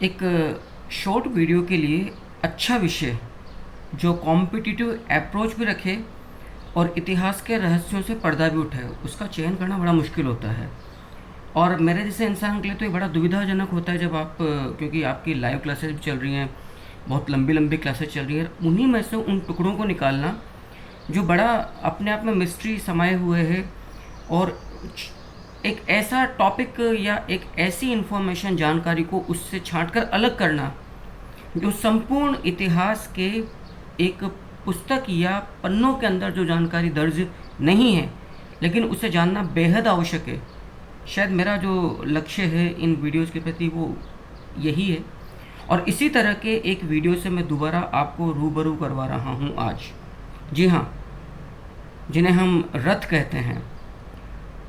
एक short video के लिए अच्छा विषय जो कॉम्पिटिटिव अप्रोच भी रखे और इतिहास के रहस्यों से पर्दा भी उठाए, उसका चयन करना बड़ा मुश्किल होता है। और मेरे जैसे इंसान के लिए तो ये बड़ा दुविधाजनक होता है जब आप क्योंकि आपकी लाइव क्लासेस भी चल रही हैं, बहुत लंबी लंबी क्लासेस चल रही हैं, उन्हीं में से उन टुकड़ों को निकालना जो बड़ा अपने आप में मिस्ट्री समाये हुए है, और एक ऐसा टॉपिक या एक ऐसी इन्फॉर्मेशन जानकारी को उससे छांटकर अलग करना जो संपूर्ण इतिहास के एक पुस्तक या पन्नों के अंदर जो जानकारी दर्ज नहीं है, लेकिन उसे जानना बेहद आवश्यक है। शायद मेरा जो लक्ष्य है इन वीडियोज़ के प्रति वो यही है, और इसी तरह के एक वीडियो से मैं दोबारा आपको रूबरू करवा रहा हूँ आज। जी हाँ, जिन्हें हम रथ कहते हैं।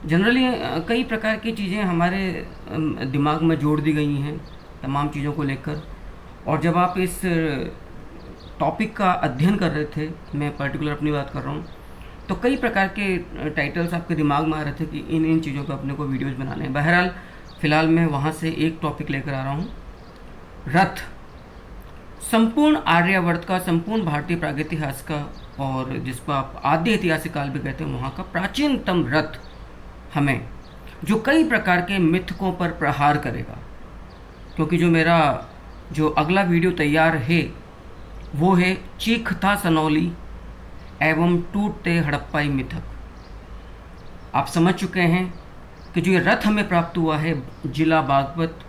जनरली कई प्रकार की चीज़ें हमारे दिमाग में जोड़ दी गई हैं तमाम चीज़ों को लेकर, और जब आप इस टॉपिक का अध्ययन कर रहे थे, मैं पर्टिकुलर अपनी बात कर रहा हूँ, तो कई प्रकार के टाइटल्स आपके दिमाग में आ रहे थे कि इन चीज़ों पर अपने को वीडियोज़ बनाने हैं। बहरहाल फ़िलहाल मैं वहाँ से एक टॉपिक लेकर आ रहा हूँ, रथ। संपूर्ण आर्यावर्त का, संपूर्ण भारतीय प्रागैतिहास का, और जिसको आप आद्य ऐतिहासिक काल भी कहते हैं, वहाँ का प्राचीनतम रथ हमें जो कई प्रकार के मिथकों पर प्रहार करेगा। क्योंकि जो अगला वीडियो तैयार है वो है चीखता सनौली एवं टूटते हड़प्पाई मिथक। आप समझ चुके हैं कि जो ये रथ हमें प्राप्त हुआ है जिला बागपत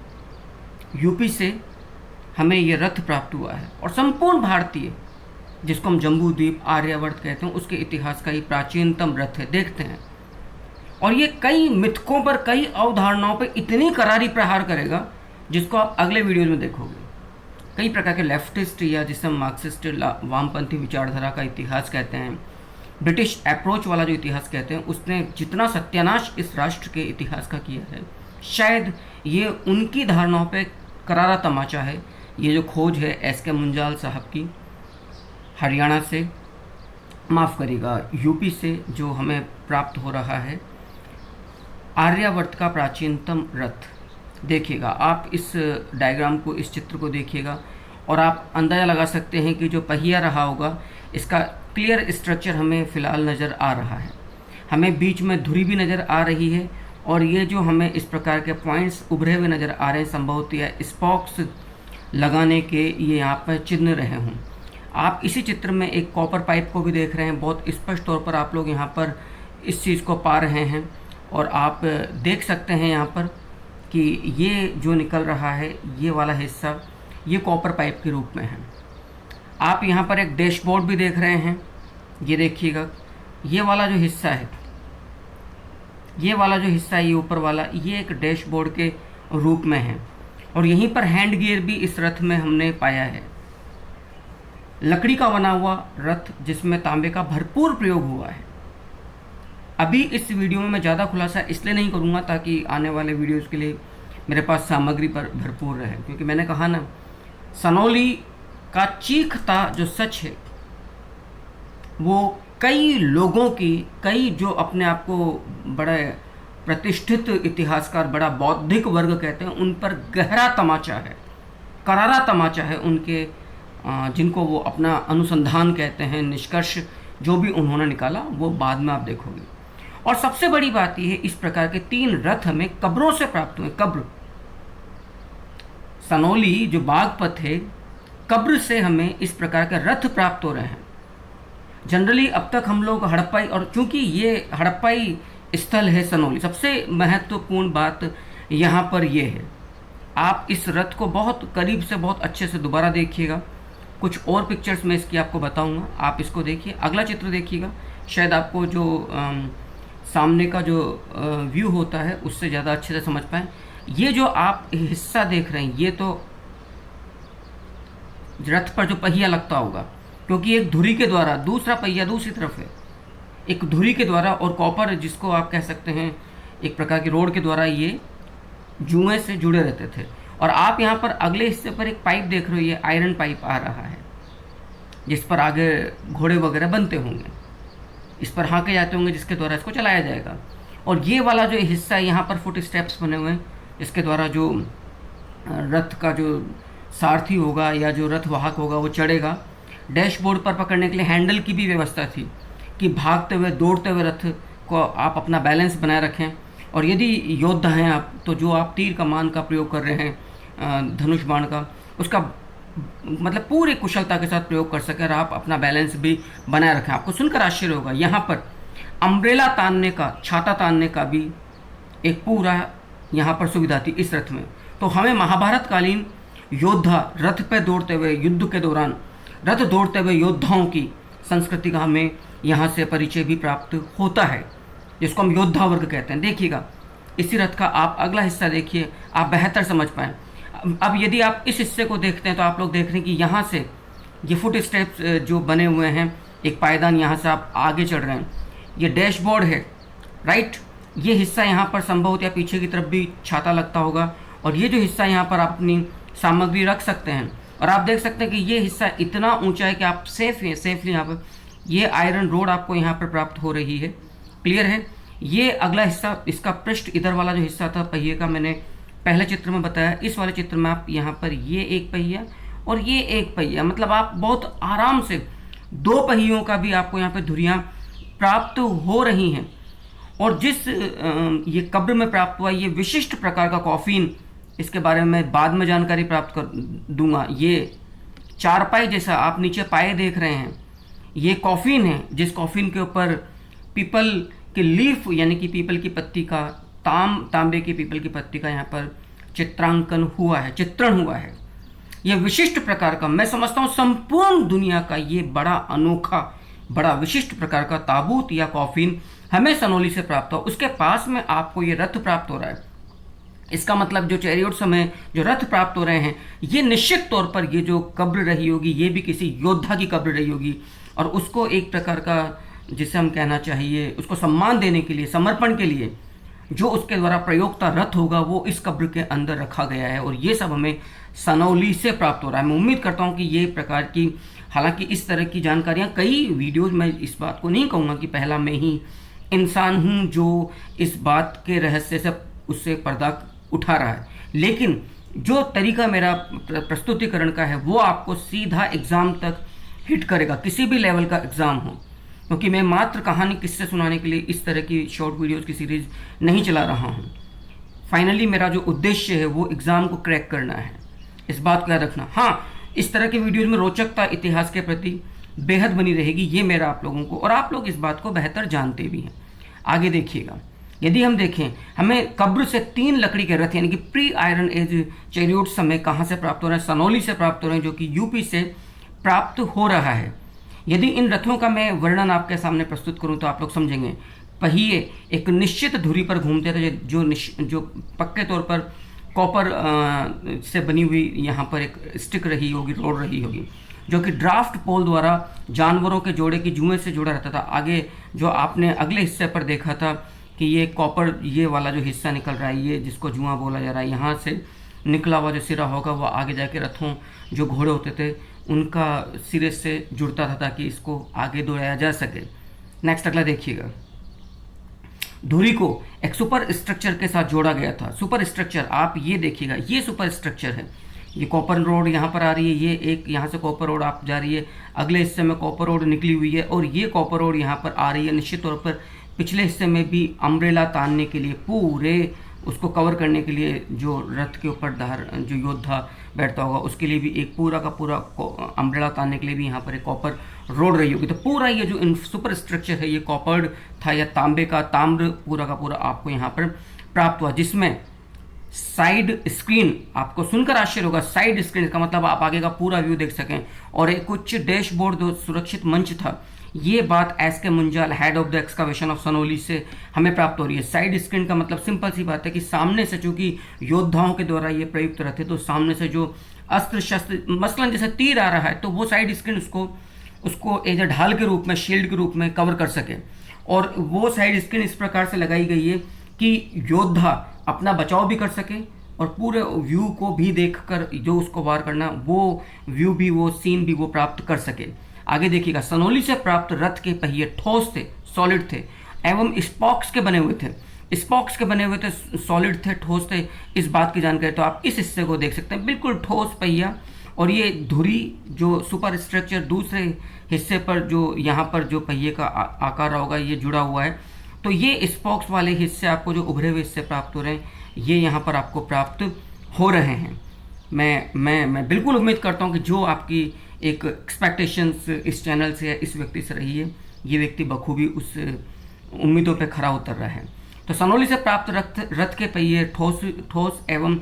यूपी से, हमें ये रथ प्राप्त हुआ है, और संपूर्ण भारतीय जिसको हम जम्बू द्वीप आर्यावर्त कहते हैं उसके इतिहास का ये प्राचीनतम रथ है। देखते हैं, और ये कई मिथकों पर, कई अवधारणाओं पर इतनी करारी प्रहार करेगा जिसको आप अगले वीडियोज में देखोगे। कई प्रकार के लेफ्टिस्ट या जिसे हम मार्क्सिस्ट वामपंथी विचारधारा का इतिहास कहते हैं, ब्रिटिश अप्रोच वाला जो इतिहास कहते हैं, उसने जितना सत्यानाश इस राष्ट्र के इतिहास का किया है, शायद ये उनकी धारणाओं पे करारा तमाचा है। ये जो खोज है एस.के. मुंजाल साहब की हरियाणा से, माफ़ करिएगा यूपी से, जो हमें प्राप्त हो रहा है आर्यावर्त का प्राचीनतम रथ। देखिएगा आप इस डायग्राम को, इस चित्र को देखिएगा, और आप अंदाज़ा लगा सकते हैं कि जो पहिया रहा होगा इसका क्लियर स्ट्रक्चर हमें फ़िलहाल नज़र आ रहा है। हमें बीच में धुरी भी नज़र आ रही है, और ये जो हमें इस प्रकार के पॉइंट्स उभरे हुए नज़र आ रहे हैं, संभवतः स्पॉक्स लगाने के ये यहाँ पर चिन्ह रहे हों। आप इसी चित्र में एक कॉपर पाइप को भी देख रहे हैं, बहुत स्पष्ट तौर पर आप लोग यहाँ पर इस चीज़ को पा रहे हैं, और आप देख सकते हैं यहाँ पर कि ये जो निकल रहा है ये वाला हिस्सा ये कॉपर पाइप के रूप में है। आप यहाँ पर एक डैशबोर्ड भी देख रहे हैं, ये देखिएगा, ये वाला जो हिस्सा है, ये वाला जो हिस्सा है, ये ऊपर वाला, ये एक डैशबोर्ड के रूप में है, और यहीं पर हैंड गियर भी इस रथ में हमने पाया है। लकड़ी का बना हुआ रथ जिसमें तांबे का भरपूर प्रयोग हुआ है। अभी इस वीडियो में मैं ज़्यादा खुलासा इसलिए नहीं करूँगा ताकि आने वाले वीडियोज़ के लिए मेरे पास सामग्री पर भरपूर रहे, क्योंकि मैंने कहा ना, सनौली का चीखता जो सच है वो कई लोगों की, कई जो अपने आप को बड़े प्रतिष्ठित इतिहासकार, बड़ा बौद्धिक वर्ग कहते हैं, उन पर गहरा तमाचा है, करारा तमाचा है उनके, जिनको वो अपना अनुसंधान कहते हैं, निष्कर्ष जो भी उन्होंने निकाला वो बाद में आप देखोगे। और सबसे बड़ी बात यह है, इस प्रकार के 3 रथ हमें कब्रों से प्राप्त हुए। कब्र, सनौली जो बागपत है, कब्र से हमें इस प्रकार के रथ प्राप्त हो रहे हैं। जनरली अब तक हम लोग हड़प्पाई, और चूंकि ये हड़प्पाई स्थल है सनौली, सबसे महत्वपूर्ण बात यहाँ पर ये है, आप इस रथ को बहुत करीब से, बहुत अच्छे से दोबारा देखिएगा। कुछ और पिक्चर्स में इसकी आपको बताऊंगा, आप इसको देखिए। अगला चित्र देखिएगा, शायद आपको जो सामने का जो व्यू होता है उससे ज़्यादा अच्छे से समझ पाएँ। ये जो आप हिस्सा देख रहे हैं, ये तो रथ पर जो पहिया लगता होगा, क्योंकि एक धुरी के द्वारा, दूसरा पहिया दूसरी तरफ है, एक धुरी के द्वारा, और कॉपर जिसको आप कह सकते हैं एक प्रकार की रोड के द्वारा ये जुएं से जुड़े रहते थे। और आप यहाँ पर अगले हिस्से पर एक पाइप देख रहे हो, ये आयरन पाइप आ रहा है जिस पर आगे घोड़े वगैरह बनते होंगे, इस पर हाँके जाते होंगे, जिसके द्वारा इसको चलाया जाएगा। और ये वाला जो हिस्सा है, यहाँ पर फुट स्टेप्स बने हुए हैं, इसके द्वारा जो रथ का जो सारथी होगा या जो रथ वाहक होगा वो चढ़ेगा। डैशबोर्ड पर पकड़ने के लिए हैंडल की भी व्यवस्था थी कि भागते हुए दौड़ते हुए रथ को आप अपना बैलेंस बनाए रखें। और यदि योद्धा हैं आप, तो जो आप तीर कमान का प्रयोग कर रहे हैं, धनुष बाण का, उसका मतलब पूरी कुशलता के साथ प्रयोग कर सकें और आप अपना बैलेंस भी बनाए रखें। आपको सुनकर आश्चर्य होगा, यहाँ पर अम्ब्रेला तानने का, छाता तानने का भी एक पूरा यहाँ पर सुविधा थी इस रथ में। तो हमें महाभारत कालीन योद्धा रथ पे दौड़ते हुए, युद्ध के दौरान रथ दौड़ते हुए योद्धाओं की संस्कृति का हमें यहाँ से परिचय भी प्राप्त होता है, जिसको हम योद्धा वर्ग कहते हैं। देखिएगा इसी रथ का आप अगला हिस्सा देखिए, आप बेहतर समझ पाएँ। अब यदि आप इस हिस्से को देखते हैं तो आप लोग देख रहे हैं कि यहाँ से ये फुट स्टेप्स जो बने हुए हैं, एक पायदान, यहाँ से आप आगे चढ़ रहे हैं। ये डैशबोर्ड है, राइट। ये हिस्सा यहाँ पर संभवतः पीछे की तरफ भी छाता लगता होगा, और ये जो हिस्सा यहाँ पर आप अपनी सामग्री रख सकते हैं। और आप देख सकते हैं कि ये हिस्सा इतना ऊंचा है कि आप सेफली यहाँ पर ये आयरन रोड आपको यहाँ पर प्राप्त हो रही है। क्लियर है। ये अगला हिस्सा, इसका पृष्ठ इधर वाला जो हिस्सा था पहिए का, मैंने पहले चित्र में बताया। इस वाले चित्र में आप यहाँ पर ये एक पहिया और ये एक पहिया, मतलब आप बहुत आराम से 2 पहियों का भी आपको यहाँ पर धुरियाँ प्राप्त हो रही हैं। और जिस ये कब्र में प्राप्त हुआ ये विशिष्ट प्रकार का कॉफिन, इसके बारे में मैं बाद में जानकारी प्राप्त कर दूंगा। ये चारपाई जैसा आप नीचे पाए देख रहे हैं, ये कॉफिन है, जिस कॉफिन के ऊपर पीपल के लीफ यानी कि पीपल की पत्ती का, तांबे की पीपल की पत्ती का यहाँ पर चित्रांकन हुआ है, चित्रण हुआ है। यह विशिष्ट प्रकार का, मैं समझता हूँ संपूर्ण दुनिया का ये बड़ा अनोखा, बड़ा विशिष्ट प्रकार का ताबूत या कॉफिन हमें सनोली से प्राप्त हो। उसके पास में आपको ये रथ प्राप्त हो रहा है। इसका मतलब जो चैरियट्स में जो रथ प्राप्त हो रहे हैं, ये निश्चित तौर पर ये जो कब्र रही होगी, ये भी किसी योद्धा की कब्र रही होगी। और उसको एक प्रकार का, जिसे हम कहना चाहिए, उसको सम्मान देने के लिए, समर्पण के लिए जो उसके द्वारा प्रयोक्ता रथ होगा वो इस कब्र के अंदर रखा गया है। और ये सब हमें सनौली से प्राप्त हो रहा है। मैं उम्मीद करता हूँ कि ये प्रकार की, हालांकि इस तरह की जानकारियाँ कई वीडियोज़ में, इस बात को नहीं कहूँगा कि पहला मैं ही इंसान हूँ जो इस बात के रहस्य से उससे पर्दा उठा रहा है, लेकिन जो तरीका मेरा प्रस्तुतिकरण का है वो आपको सीधा एग्ज़ाम तक हिट करेगा, किसी भी लेवल का एग्ज़ाम हो। क्योंकि मैं मात्र कहानी किस्से सुनाने के लिए इस तरह की शॉर्ट वीडियोज़ की सीरीज़ नहीं चला रहा हूँ। फाइनली मेरा जो उद्देश्य है वो एग्ज़ाम को क्रैक करना है, इस बात को याद रखना। हाँ, इस तरह के वीडियोज़ में रोचकता इतिहास के प्रति बेहद बनी रहेगी, ये मेरा आप लोगों को, और आप लोग इस बात को बेहतर जानते भी हैं। आगे देखिएगा, यदि हम देखें, हमें कब्र से 3 लकड़ी के रथ यानी कि प्री आयरन एज चैरियट्स हमें कहाँ से प्राप्त हो रहे हैं? सनौली से प्राप्त हो रहे हैं, जो कि यूपी से प्राप्त हो रहा है। यदि इन रथों का मैं वर्णन आपके सामने प्रस्तुत करूं तो आप लोग समझेंगे। पहिए एक निश्चित धुरी पर घूमते थे, जो पक्के तौर पर कॉपर से बनी हुई यहाँ पर एक स्टिक रही होगी, रोड रही होगी, जो कि ड्राफ्ट पोल द्वारा जानवरों के जोड़े की जुएं से जुड़ा रहता था। आगे जो आपने अगले हिस्से पर देखा था कि ये कॉपर, ये वाला जो हिस्सा निकल रहा है, ये जिसको जुआ बोला जा रहा है, यहाँ से निकला हुआ जो सिरा होगा वो आगे जाके रथों, जो घोड़े होते थे उनका सिरे से जुड़ता था ताकि इसको आगे दौड़ाया जा सके। नेक्स्ट अगला देखिएगा, धुरी को एक सुपर स्ट्रक्चर के साथ जोड़ा गया था। सुपर स्ट्रक्चर आप ये देखिएगा, ये सुपर स्ट्रक्चर है। ये कॉपर रोड यहाँ पर आ रही है, ये एक यहाँ से कॉपर रोड आप जा रही है, अगले हिस्से में कॉपर रोड निकली हुई है, और ये कॉपर रोड यहाँ पर आ रही है। निश्चित तौर पर पिछले हिस्से में भी अम्ब्रेला तानने के लिए, पूरे उसको कवर करने के लिए, जो रथ के ऊपर जो योद्धा बैठता होगा उसके लिए भी एक पूरा का पूरा अम्ब्रेला तानने के लिए भी यहाँ पर एक कॉपर रोड रही होगी। तो पूरा ये जो सुपर स्ट्रक्चर है ये कॉपर्ड था या तांबे का, ताम्र पूरा का पूरा आपको यहाँ पर प्राप्त हुआ, जिसमें साइड स्क्रीन, आपको सुनकर आश्चर्य होगा, साइड स्क्रीन का मतलब आप आगे का पूरा व्यू देख सकें, और एक उच्च डैशबोर्ड जो सुरक्षित मंच था। ये बात S K Munjal, head of the excavation of Sanauli, से हमें प्राप्त हो रही है। साइड स्क्रीन का मतलब सिंपल सी बात है कि सामने से, चूंकि योद्धाओं के द्वारा ये प्रयुक्त रहते, तो सामने से जो अस्त्र शस्त्र, मसलन जैसे तीर आ रहा है, तो वो साइड स्क्रीन उसको एज ए ढाल के रूप में, शील्ड के रूप में कवर कर सके। और वो साइड स्क्रीन इस प्रकार से लगाई गई है कि योद्धा अपना बचाव भी कर सके और पूरे व्यू को भी देखकर जो उसको वार करना, वो व्यू भी, वो सीन भी वो प्राप्त कर सके। आगे देखिएगा, सनौली से प्राप्त रथ के पहिए ठोस थे, सॉलिड थे, एवं स्पॉक्स के बने हुए थे। स्पॉक्स के बने हुए थे, सॉलिड थे, ठोस थे, इस बात की जानकारी। तो आप इस हिस्से को देख सकते हैं, बिल्कुल ठोस पहिया, और ये धुरी जो सुपर स्ट्रक्चर दूसरे हिस्से पर जो यहाँ पर जो पहिए का आकार होगा ये जुड़ा हुआ है। तो ये स्पॉक्स वाले हिस्से आपको जो उभरे हुए हिस्से प्राप्त हो रहे हैं, ये यहाँ पर आपको प्राप्त हो रहे हैं। मैं बिल्कुल उम्मीद करता हूँ कि जो आपकी एक एक्सपेक्टेशंस इस चैनल से, इस व्यक्ति से रही है, ये व्यक्ति बखूबी उस उम्मीदों पे खरा उतर रहा है। तो सनोली से प्राप्त रथ के पहिए ठोस एवं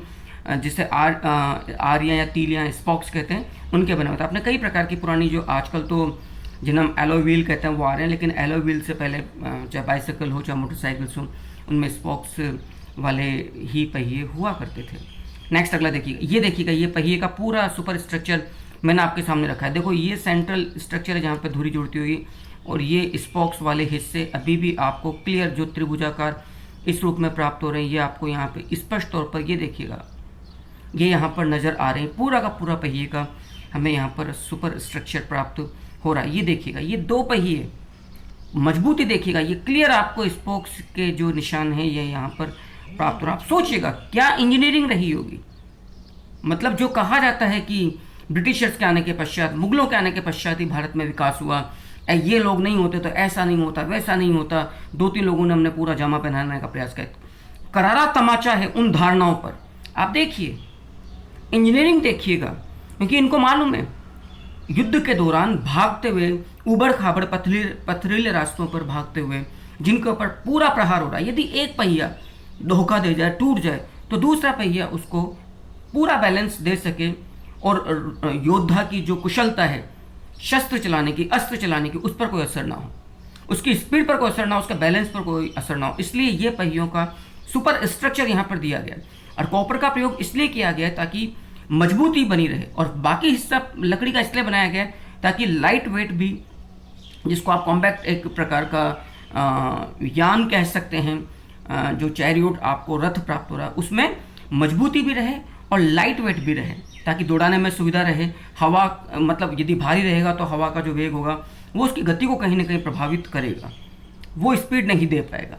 जिसे आरियाँ या तीलियाँ स्पॉक्स कहते हैं, उनके बने हुए थे। आपने कई प्रकार की पुरानी जो आजकल तो जिन्हें हम एलॉय व्हील कहते हैं वो आ रहे हैं, लेकिन एलॉय व्हील से पहले चाहे बाइसाइकिल हो चाहे मोटरसाइकिल्स हो, उनमें स्पॉक्स वाले ही पहिए हुआ करते थे। नेक्स्ट अगला देखिएगा, ये देखिएगा, ये पहिए का पूरा सुपर स्ट्रक्चर मैंने आपके सामने रखा है। देखो ये सेंट्रल स्ट्रक्चर है जहाँ पे धुरी जुड़ती होगी, और ये स्पॉक्स वाले हिस्से अभी भी आपको क्लियर जो त्रिभुजाकार इस रूप में प्राप्त हो रहे हैं, ये आपको यहाँ पे स्पष्ट तौर पर ये देखिएगा, ये यहाँ पर नज़र आ रहे हैं। पूरा का पूरा पहिए का हमें यहाँ पर सुपर स्ट्रक्चर प्राप्त हो रहा है। ये देखिएगा, ये दो पहिए, मजबूती देखिएगा, ये क्लियर आपको स्पोक्स के जो निशान हैं ये यहाँ पर प्राप्त हो रहा है। आप सोचिएगा क्या इंजीनियरिंग रही होगी। मतलब जो कहा जाता है कि ब्रिटिशर्स के आने के पश्चात, मुगलों के आने के पश्चात ही भारत में विकास हुआ, ये लोग नहीं होते तो ऐसा नहीं होता, वैसा नहीं होता, 2-3 लोगों ने हमने पूरा जामा पहनाने का प्रयास किया। करारा तमाचा है उन धारणाओं पर। आप देखिए, इंजीनियरिंग देखिएगा, क्योंकि इनको मालूम है युद्ध के दौरान भागते हुए, उबड़ खाबड़ पथरीले रास्तों पर भागते हुए, जिनके ऊपर पूरा प्रहार हो रहा है, यदि एक पहिया धोखा दे जाए, टूट जाए, तो दूसरा पहिया उसको पूरा बैलेंस दे सके, और योद्धा की जो कुशलता है शस्त्र चलाने की, अस्त्र चलाने की, उस पर कोई असर ना हो, उसकी स्पीड पर कोई असर ना हो, उसका बैलेंस पर कोई असर ना हो। इसलिए ये पहियों का सुपर स्ट्रक्चर यहाँ पर दिया गया। और कॉपर का प्रयोग इसलिए किया गया ताकि मजबूती बनी रहे, और बाकी हिस्सा लकड़ी का इसलिए बनाया गया ताकि लाइट वेट भी, जिसको आप कॉम्पैक्ट एक प्रकार का यान कह सकते हैं, जो चैरियोट आपको रथ प्राप्त हो रहा है, उसमें मजबूती भी रहे और लाइट वेट भी रहे, ताकि दौड़ाने में सुविधा रहे। हवा, मतलब यदि भारी रहेगा तो हवा का जो वेग होगा वो उसकी गति को कहीं ना कहीं प्रभावित करेगा, वो स्पीड नहीं दे पाएगा।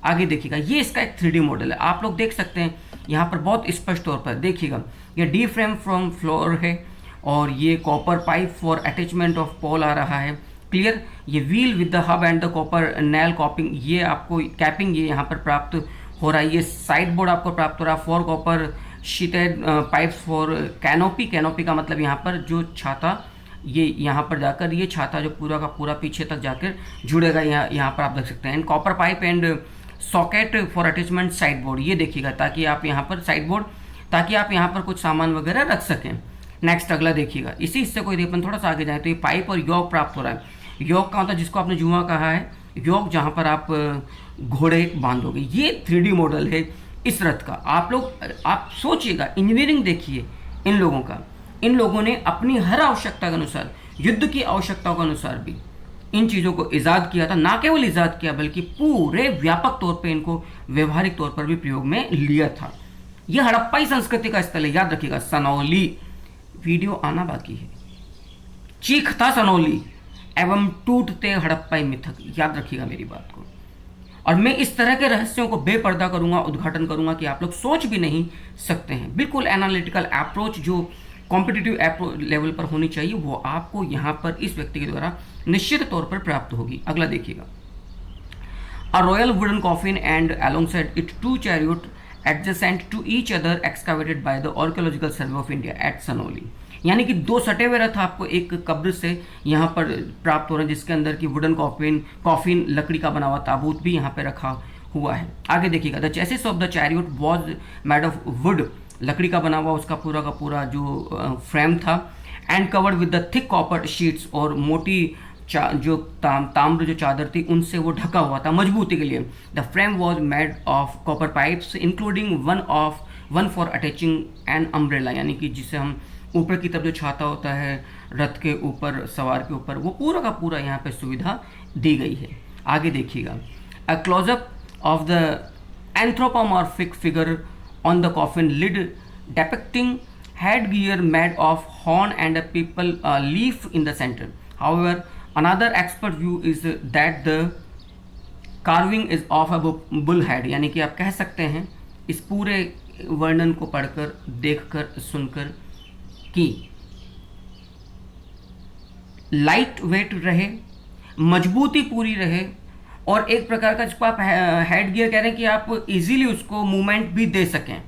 आगे देखिएगा, ये इसका एक 3D मॉडल है, आप लोग देख सकते हैं यहाँ पर बहुत स्पष्ट तौर पर। देखिएगा, ये डी फ्रेम फ्रॉम फ्लोर है, और ये copper pipe for attachment of pole आ रहा है, क्लियर। ये wheel with the hub and the copper nail coping, ये आपको कैपिंग ये यहाँ पर प्राप्त हो रहा है। ये साइड बोर्ड आपको प्राप्त हो रहा है, 4 copper शीटेड pipes for canopy. Canopy का मतलब यहाँ पर जो छाता, ये यहाँ पर जाकर ये छाता जो पूरा का पूरा पीछे तक जाकर जुड़ेगा, यहाँ पर आप देख सकते हैं। And copper pipe and socket for attachment side board, ये देखिएगा, ताकि आप यहाँ पर साइड बोर्ड, ताकि आप यहाँ पर कुछ सामान वगैरह रख सकें। नेक्स्ट अगला देखिएगा, इसी हिस्से को यदि अपन थोड़ा सा आगे जाए तो ये पाइप और योक प्राप्त हो रहा है। योक का मतलब जिसको आपने जुआ कहा है, योक जहाँ पर आप घोड़े बांधोगे। ये 3D मॉडल है इस रथ का। आप सोचिएगा, इंजीनियरिंग देखिए इन लोगों का। इन लोगों ने अपनी हर आवश्यकता के अनुसार, युद्ध की आवश्यकताओं के अनुसार भी इन चीज़ों को ईजाद किया था। ना केवल ईजाद किया बल्कि पूरे व्यापक तौर पे इनको व्यवहारिक तौर पर भी प्रयोग में लिया था। यह हड़प्पाई संस्कृति का स्थल है, याद रखिएगा। सनौली, वीडियो आना बाकी है। चीखता सनौली एवं टूटते हड़प्पाई मिथक, याद रखिएगा मेरी बात को। और मैं इस तरह के रहस्यों को बेपर्दा करूंगा, उद्घाटन करूंगा कि आप लोग सोच भी नहीं सकते हैं। बिल्कुल एनालिटिकल अप्रोच जो कॉम्पिटिटिव अप्रोच लेवल पर होनी चाहिए, वो आपको यहाँ पर इस व्यक्ति के द्वारा निश्चित तौर पर प्राप्त होगी। अगला देखिएगा, a royal wooden coffin and alongside it 2 chariot adjacent to each other excavated by the Archaeological Survey of India at Sanauli. यानी कि 2 सटे हुए रथ आपको एक कब्र से यहाँ पर प्राप्त हो रहे हैं, जिसके अंदर की वुडन कॉफिन लकड़ी का बना हुआ ताबूत भी यहाँ पे रखा हुआ है। आगे देखिएगा, the chassis of the chariot was made of would, लकड़ी का बना हुआ उसका पूरा का पूरा जो फ्रेम था, and covered with the thick copper sheets, और मोटी जो ताम्र जो चादर थी उनसे वो ढका हुआ था मजबूती के लिए। The frame was made of copper pipes including one for attaching an umbrella, यानी कि जिसे हम ऊपर की तरफ जो छाता होता है रथ के ऊपर, सवार के ऊपर, वो पूरा का पूरा यहाँ पे सुविधा दी गई है। आगे देखिएगा, a closeup of the anthropomorphic figure on the coffin lid depicting headgear made of horn and a people leaf in the center. However, another expert view is that the carving is of a bull head, यानी कि आप कह सकते हैं इस पूरे वर्णन को पढ़कर, देखकर, सुनकर कि लाइट वेट रहे, मजबूती पूरी रहे, और एक प्रकार का जिसको आप हेड गियर कह रहे हैं कि आप इजीली उसको मूवमेंट भी दे सकें।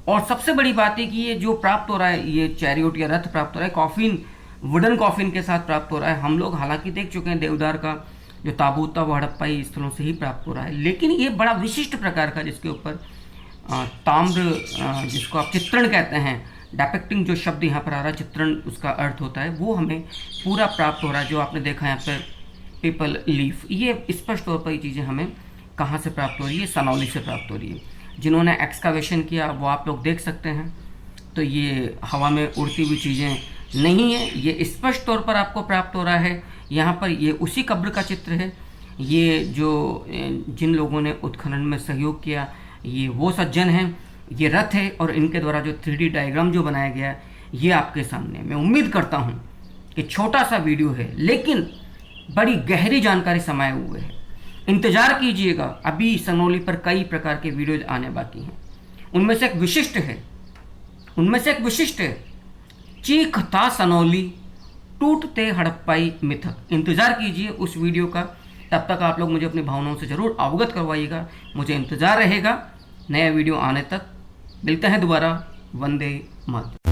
और सबसे बड़ी बात है कि ये जो प्राप्त हो रहा है, ये चैरियोट या रथ प्राप्त हो रहा है कॉफिन, वुडन कॉफिन के साथ प्राप्त हो रहा है। हम लोग हालांकि देख चुके हैं देवदार का जो ताबूत था वो हड़प्पाई स्थलों से ही प्राप्त हो रहा है, लेकिन ये बड़ा विशिष्ट प्रकार का जिसके ऊपर ताम्र, जिसको आप चित्रण कहते हैं, डेपिक्टिंग जो शब्द यहाँ पर आ रहा है, चित्रण उसका अर्थ होता है, वो हमें पूरा प्राप्त हो रहा है। जो आपने देखा यहाँ पर पीपल लीफ, ये स्पष्ट तौर पर ये चीज़ें हमें कहाँ से प्राप्त हो रही है, सनौली से प्राप्त हो रही है। जिन्होंने एक्सकावेशन किया वो आप लोग देख सकते हैं। तो ये हवा में उड़ती हुई चीज़ें नहीं है, ये स्पष्ट तौर पर आपको प्राप्त हो रहा है। यहाँ पर ये उसी कब्र का चित्र है। ये जो जिन लोगों ने उत्खनन में सहयोग किया ये वो सज्जन हैं, ये रथ है, और इनके द्वारा जो 3D डायग्राम जो बनाया गया ये आपके सामने। मैं उम्मीद करता हूँ कि छोटा सा वीडियो है लेकिन बड़ी गहरी जानकारी समाये हुए है। इंतज़ार कीजिएगा, अभी सनौली पर कई प्रकार के वीडियोज आने बाकी हैं। उनमें से एक विशिष्ट है, चीखता सनौली टूटते हड़प्पाई मिथक। इंतज़ार कीजिए उस वीडियो का। तब तक आप लोग मुझे अपनी भावनाओं से ज़रूर अवगत करवाइएगा। मुझे इंतज़ार रहेगा नया वीडियो आने तक। मिलते हैं दोबारा। वंदे मातरम।